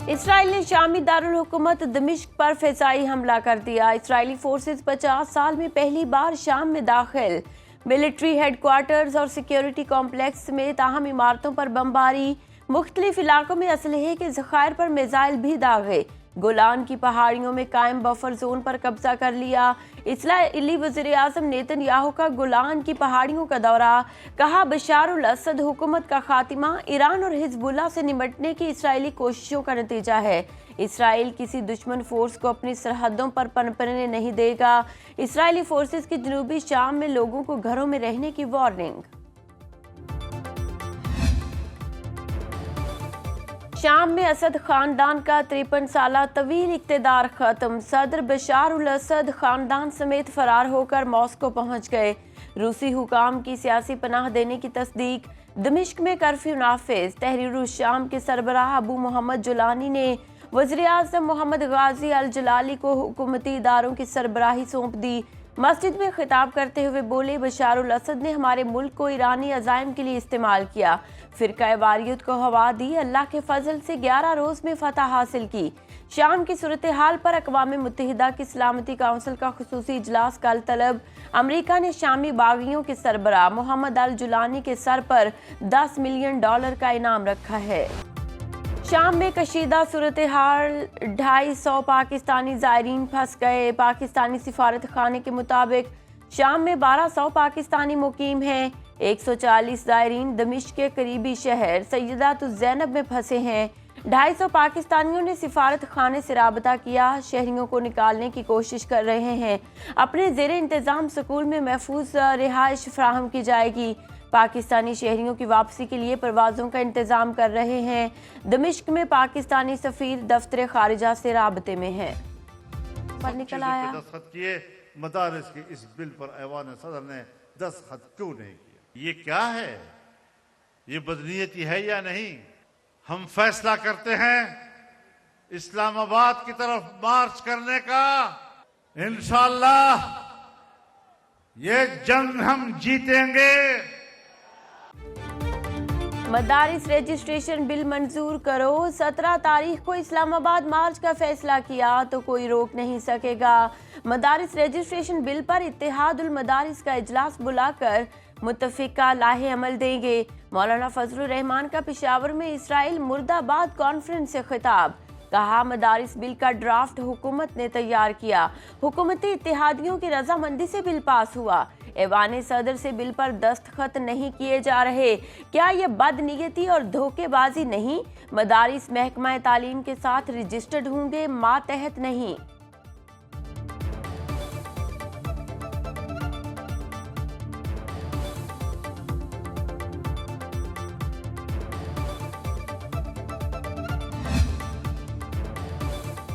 اسرائیل نے شامی دارالحکومت دمشق پر فضائی حملہ کر دیا۔ اسرائیلی فورسز 50 سال میں پہلی بار شام میں داخل۔ ملٹری ہیڈ کوارٹرز اور سیکیورٹی کمپلیکس سمیت اہم عمارتوں پر بمباری۔ مختلف علاقوں میں اسلحے کے ذخائر پر میزائل بھی داغے۔ گولان کی پہاڑیوں میں قائم بفر زون پر قبضہ کر لیا۔ اسرائیلی وزیر اعظم نیتن یاہو کا گولان کی پہاڑیوں کا دورہ۔ کہا بشار الاسد حکومت کا خاتمہ ایران اور حزب اللہ سے نمٹنے کی اسرائیلی کوششوں کا نتیجہ ہے۔ اسرائیل کسی دشمن فورس کو اپنی سرحدوں پر پنپنے نہیں دے گا۔ اسرائیلی فورسز کی جنوبی شام میں لوگوں کو گھروں میں رہنے کی وارننگ۔ شام میں اسد خاندان کا 53 سالہ طویل اقتدار ختم۔ صدر بشار الاسد خاندان سمیت فرار ہو کر ماسکو پہنچ گئے۔ روسی حکام کی سیاسی پناہ دینے کی تصدیق۔ دمشق میں کرفیو نافذ۔ تحریر الشام کے سربراہ ابو محمد جولانی نے وزیر اعظم محمد غازی الجلالی کو حکومتی اداروں کی سربراہی سونپ دی۔ مسجد میں خطاب کرتے ہوئے بولے، بشار الاسد نے ہمارے ملک کو ایرانی عزائم کے لیے استعمال کیا، فرقہ واریت کو ہوا دی، اللہ کے فضل سے 11 روز میں فتح حاصل کی۔ شام کی صورتحال پر اقوام متحدہ کی سلامتی کونسل کا خصوصی اجلاس کل طلب۔ امریکہ نے شامی باغیوں کے سربراہ محمد الجولانی کے سر پر $10 ملین کا انعام رکھا ہے۔ شام میں کشیدہ صورتحال، 250 پاکستانی زائرین پھنس گئے۔ پاکستانی سفارت خانے کے مطابق شام میں 1200 پاکستانی مقیم ہیں۔ 140 زائرین دمشق کے قریبی شہر سیدات الزینب میں پھنسے ہیں۔ 250 پاکستانیوں نے سفارت خانے سے رابطہ کیا، شہریوں کو نکالنے کی کوشش کر رہے ہیں۔ اپنے زیر انتظام سکول میں محفوظ رہائش فراہم کی جائے گی۔ پاکستانی شہریوں کی واپسی کے لیے پروازوں کا انتظام کر رہے ہیں۔ دمشق میں پاکستانی سفیر دفتر خارجہ سے رابطے میں ہے۔ پر نکل آیا دستخط کیے، مدارس کے اس بل پر ایوان صدر نے دستخط کیوں نہیں کیا؟ یہ کیا ہے؟ یہ بدنیتی ہے یا نہیں؟ ہم فیصلہ کرتے ہیں اسلام آباد کی طرف مارچ کرنے کا۔ انشاءاللہ یہ جنگ ہم جیتیں گے۔ مدارس رجسٹریشن بل منظور کرو۔ 17 تاریخ کو اسلام آباد مارچ کا فیصلہ کیا تو کوئی روک نہیں سکے گا۔ مدارس رجسٹریشن بل پر اتحاد المدارس کا اجلاس بلا کر متفقہ لائحہ عمل دیں گے۔ مولانا فضل الرحمان کا پشاور میں اسرائیل مرد آباد کانفرنس سے خطاب۔ کہا مدارس بل کا ڈرافٹ حکومت نے تیار کیا، حکومتی اتحادیوں کی رضامندی سے بل پاس ہوا۔ ایوان صدر سے بل پر دستخط نہیں کیے جا رہے، کیا یہ بد نیتی اور دھوکے بازی نہیں؟ مدارس محکمہ تعلیم کے ساتھ رجسٹرڈ ہوں گے، ماتحت نہیں۔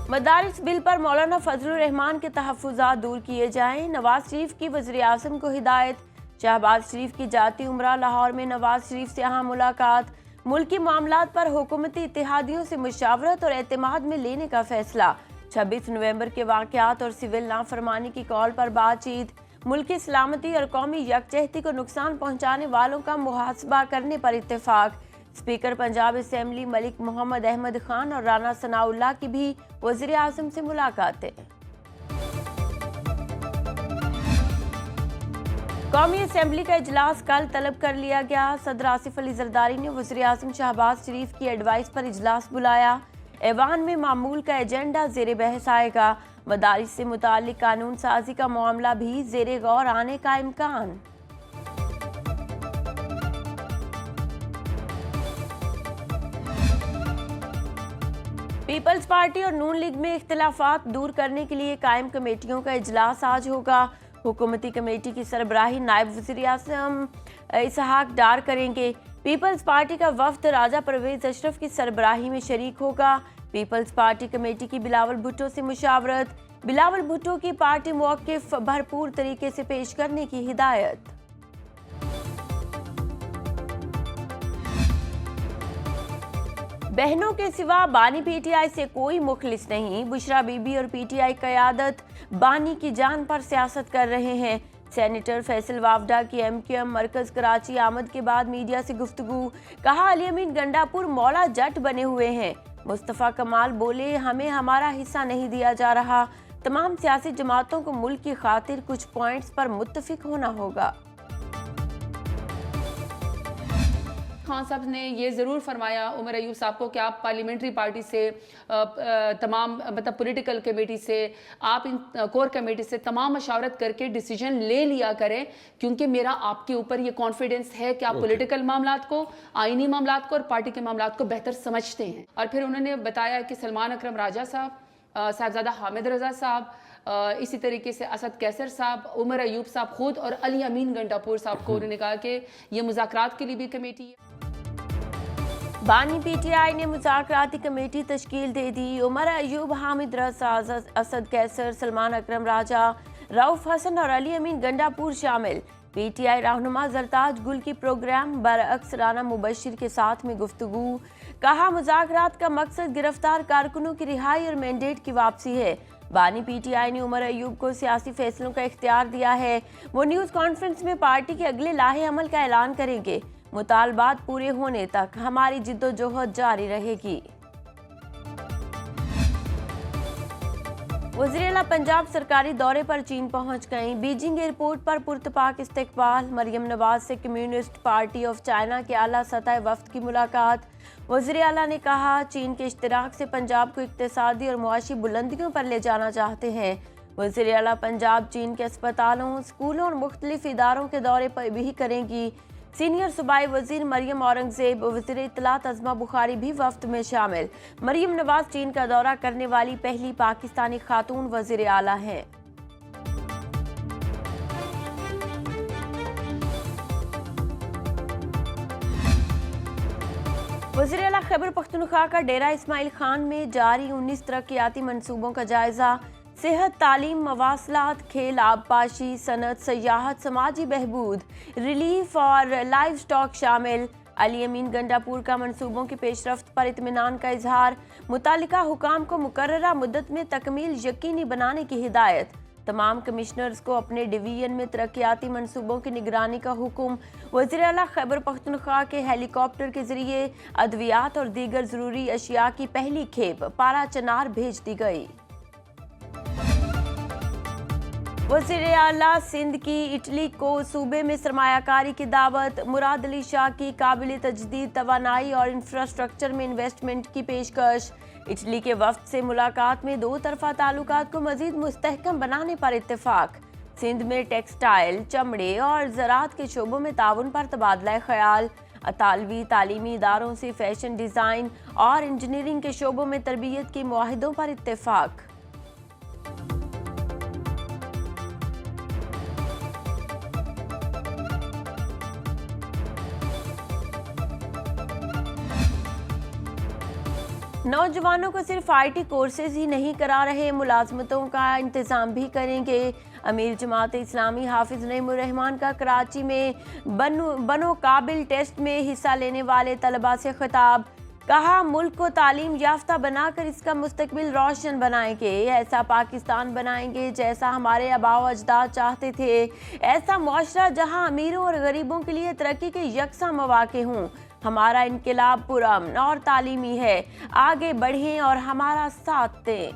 مدارس بل پر مولانا فضل الرحمان کے تحفظات دور کیے جائیں۔ نواز شریف کی وزیر اعظم کو ہدایت۔ شہباز شریف کی جاتی عمرہ، لاہور میں نواز شریف سے اہم ملاقات۔ ملکی معاملات پر حکومتی اتحادیوں سے مشاورت اور اعتماد میں لینے کا فیصلہ۔ 26 نومبر کے واقعات اور سول نافرمانی کی کال پر بات چیت۔ ملکی سلامتی اور قومی یکجہتی کو نقصان پہنچانے والوں کا محاسبہ کرنے پر اتفاق۔ اسپیکر پنجاب اسمبلی ملک محمد احمد خان اور رانا ثناء اللہ کی بھی وزیر اعظم سے ملاقاتیں۔ قومی اسمبلی کا اجلاس کل طلب کر لیا گیا۔ صدر آصف علی زرداری نے وزیر اعظم شہباز شریف کی ایڈوائس پر اجلاس بلایا۔ ایوان میں معمول کا ایجنڈا زیر بحث آئے گا۔ مدارس سے متعلق قانون سازی کا معاملہ بھی زیر غور آنے کا امکان۔ پیپلز پارٹی اور نون لیگ میں اختلافات دور کرنے کے لیے قائم کمیٹیوں کا اجلاس آج ہوگا۔ حکومتی کمیٹی کی سربراہی نائب وزیر اعظم اسحاق ڈار کریں گے۔ پیپلز پارٹی کا وفد راجہ پرویز اشرف کی سربراہی میں شریک ہوگا۔ پیپلز پارٹی کمیٹی کی بلاول بھٹو سے مشاورت۔ بلاول بھٹو کی پارٹی موقف بھرپور طریقے سے پیش کرنے کی ہدایت۔ بہنوں کے سوا بانی پی ٹی آئی سے کوئی مخلص نہیں۔ بشرا بی بی اور پی ٹی آئی قیادت بانی کی جان پر سیاست کر رہے ہیں۔ سینیٹر فیصل وافڈا کی ایم کیو ایم مرکز کراچی آمد کے بعد میڈیا سے گفتگو۔ کہا علی امین گنڈا پور مولا جٹ بنے ہوئے ہیں، मुस्तफ़ा कमाल बोले, हमें हमारा हिस्सा नहीं दिया जा रहा। तमाम सियासी जमातों को मुल्क की खातिर कुछ पॉइंट्स पर मुत्तफिक होना होगा। खान साहब ने ये ज़रूर फरमाया उमर अयूब साहब को कि आप पार्लियामेंट्री पार्टी से तमाम मतलब पॉलिटिकल कमेटी से, आप इन कोर कमेटी से तमाम मशावरत करके डिसीजन ले लिया करें, क्योंकि मेरा आपके ऊपर ये कॉन्फिडेंस है कि आप पॉलिटिकल मामलात को, आइनी मामलात को और पार्टी के मामलात को बेहतर समझते हैं। और फिर उन्होंने बताया कि सलमान अकरम राजा साहब, साहबजादा हामिद रजा साहब, इसी तरीके से असद कैसर साहब, उमर अयूब साहब खुद और अली अमीन गंडापुर साहब को उन्होंने कहा कि ये मुज़ाकरात के लिए भी कमेटी है। बानी पीटीआई ने मुज़ाकराती कमेटी तश्कील दे दी। उमर अयूब, हामिद रजा, असद कैसर, सलमान अकरम राजा, रऊफ हसन और अली अमीन गंडापुर शामिल। पीटीआई रहनुमा जरताज गुल की प्रोग्राम बरअक्स राना मुबशिर के साथ में गुफ्तगू। कहा, मुज़ाकरात का मकसद गिरफ्तार कारकुनों की रिहाई और मैंडेट की वापसी है। बानी पीटीआई ने उमर अयूब को सियासी फैसलों का इख्तियार दिया है। वो न्यूज़ कॉन्फ्रेंस में पार्टी के अगले लाहे अमल का ऐलान करेंगे। मुतालबात पूरे होने तक हमारी जिद्दोजहद जारी रहेगी। वज़ीर आला पंजाब सरकारी दौरे पर चीन पहुंच गईं। बीजिंग एयरपोर्ट पर पुरतपाक इस्तकबाल। मरियम नवाज से कम्युनिस्ट पार्टी ऑफ चाइना के आला सतह वफ्द की मुलाकात। वज़ीर आला ने कहा, चीन के इश्तिराक से पंजाब को इक्तिसादी और मुआशी बुलंदियों पर ले जाना चाहते हैं। वज़ीर आला पंजाब चीन के अस्पतालों, स्कूलों और मुख्तलिफ इदारों के दौरे पर भी करेंगी। सीनियर सूबाई वजीर मरियम औरंगजेब, वज़ीर इत्तलात अज़मा बुखारी भी वफ्द में शामिल। मरियम नवाज चीन का दौरा करने वाली पहली पाकिस्तानी खातून वज़ीर आला हैं। वज़ीर आला खैबर पख्तूनख्वा का डेरा इस्माइल खान में जारी 19 तरक्याती मंसूबों का जायजा। सेहत, तालीम, मवासलात, खेल, आबपाशी, सनत, सयाहत, समाजी बहबूद, रिलीफ और लाइव स्टॉक शामिल। अली अमीन गंडापुर का मंसूबों की पेशरफ्त पर इत्मीनान का इजहार। मुतालिका हुकाम को मुकर्ररा मुद्दत में तकमील यकीनी बनाने की हिदायत। तमाम कमिश्नर्स को अपने डिवीजन में तरक्याती मंसूबों की निगरानी का हुक्म। वज़ीर आला खैबर पख्तूनख्वा के हेलीकॉप्टर के जरिए अद्वियात और दीगर ज़रूरी अशिया की पहली खेप पारा चनार भेज दी गई। वज़ीर आला सिंध की इटली को सूबे में सरमायाकारी की दावत। मुराद अली शाह की काबिल तजदीद तवानाई और इंफ्रास्ट्रक्चर में इन्वेस्टमेंट की पेशकश। इटली के वफ्द से मुलाकात में दो तरफा ताल्लुकात को मजीद मुस्तहकम बनाने पर इत्तेफाक। सिंध में टेक्सटाइल, चमड़े और ज़राअत के शोबों में ताउन पर तबादला ख्याल। अतालवी तालीमी इदारों से फैशन डिज़ाइन और इंजीनियरिंग के शोबों में तरबियत के मुआहिदों पर इत्तेफाक। नौजवानों को सिर्फ आईटी कोर्सेज ही नहीं करा रहे, मुलाजमतों का इंतज़ाम भी करेंगे। अमीर जमात इस्लामी हाफिज नईमुर रहमान का कराची में बनो काबिल टेस्ट में हिस्सा लेने वाले तलबा से खिताब। कहा, मुल्क को तालीम याफ्ता बनाकर इसका मुस्तकबिल रोशन बनाएंगे। ऐसा पाकिस्तान बनाएंगे जैसा हमारे आबाओ अजदाद चाहते थे। ऐसा मुआशरा जहां अमीरों और गरीबों के लिए तरक्की के यकसा मौके हों। हमारा इनकलाब पुरअमन और तालीमी है। आगे बढ़ें और हमारा साथ दें।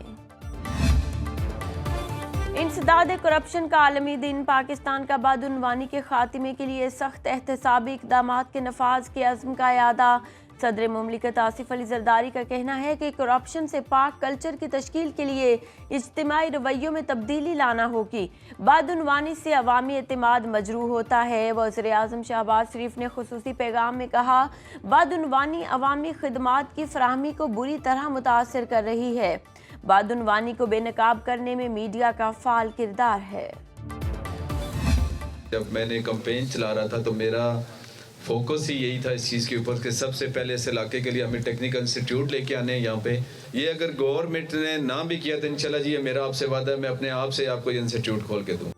इंसदाद करप्शन का आलमी दिन। पाकिस्तान का बदउनवानी के खात्मे के लिए सख्त एहतसाबी इक़दामात के नफाज के अज़्म का यादा। सदर मुमलिकत आसिफ अली जरदारी का कहना है कि करप्शन से पाक कल्चर की तश्कील के लिए इज्तिमाई रवैयों में तब्दीली लाना होगी। बदउनवानी से अवामी एतमाद मजरूह होता है। वज़ीर आज़म शहबाज शरीफ ने खुसूसी पैगाम में कहा, बदउनवानी अवामी खिदमात की फराहमी को बुरी तरह मुतासर कर रही है। बदउनवानी को बेनकाब करने में मीडिया का फाल किरदार है। जब मैंने कैंपेन चला रहा था तो मेरा फोकस ही यही था इस चीज़ के ऊपर कि सबसे पहले इस इलाके के लिए हमें टेक्निकल इंस्टीट्यूट लेके आने हैं यहाँ पे। ये अगर गवर्नमेंट ने ना भी किया तो इंशाल्लाह जी ये मेरा आपसे वादा है, मैं अपने आप से आपको ये इंस्टीट्यूट खोल के दूँ।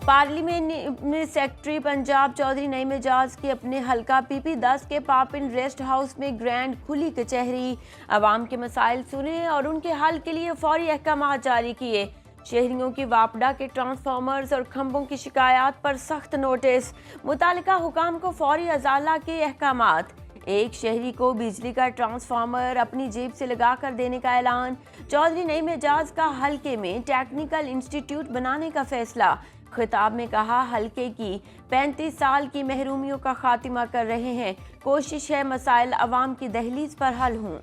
पार्लियामेंट में सेक्रेटरी पंजाब चौधरी नईम एजाज की अपने हल्का PP10 के पापिन रेस्ट हाउस में ग्रैंड खुली कचहरी। अवाम के मसाइल सुने और उनके हल के लिए फौरी अहकाम जारी किए। शहरियों की वापडा के ट्रांसफार्मर्स और खंभों की शिकायत पर सख्त नोटिस। मुतालिका हुकाम को फौरी अजाला के अहकामात। एक शहरी को बिजली का ट्रांसफार्मर अपनी जेब से लगाकर देने का ऐलान। चौधरी नईम एजाज का हलके में टेक्निकल इंस्टीट्यूट बनाने का फैसला। खिताब में कहा, हलके की 35 साल की महरूमियों का खात्मा कर रहे हैं। कोशिश है मसाइल अवाम की दहलीज पर हल हों।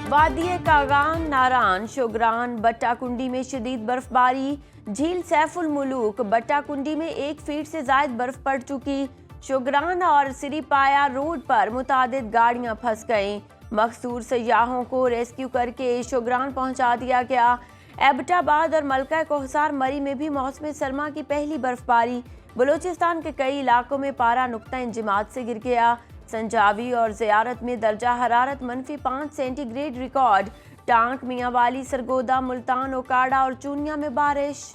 वादिये कागान, नारान, शोगरान, बट्टाकुंडी में शदीद बर्फबारी। झील सैफुल मुलूक बट्टाकुंडी में 1 फीट से ज्यादा बर्फ पड़ चुकी। शोगरान और सिरीपाया रोड पर मुतादिद गाड़ियां फंस गईं। मकसूर सयाहों को रेस्क्यू करके शोगरान पहुंचा दिया गया। एबटाबाद और मलका कोहसार मरी में भी मौसम सरमा की पहली बर्फबारी। बलूचिस्तान के कई इलाकों में पारा नुक्ता इंजमात से गिर गया। संजावी और ज़ियारत में दर्जा हरारत -5 centigrade record. Tank, Mianwali, Sargodha, Multan, Okara और चूनिया में बारिश।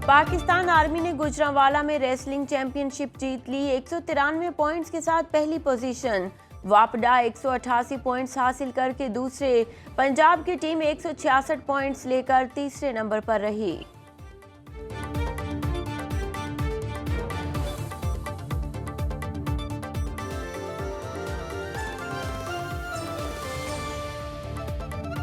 पाकिस्तान आर्मी ने गुजरांवाला में रेसलिंग चैंपियनशिप जीत ली। 193 पॉइंट्स के साथ पहली पोजीशन। वापडा 188 पॉइंट्स हासिल करके दूसरे। पंजाब की टीम 166 पॉइंट्स लेकर तीसरे नंबर पर रही।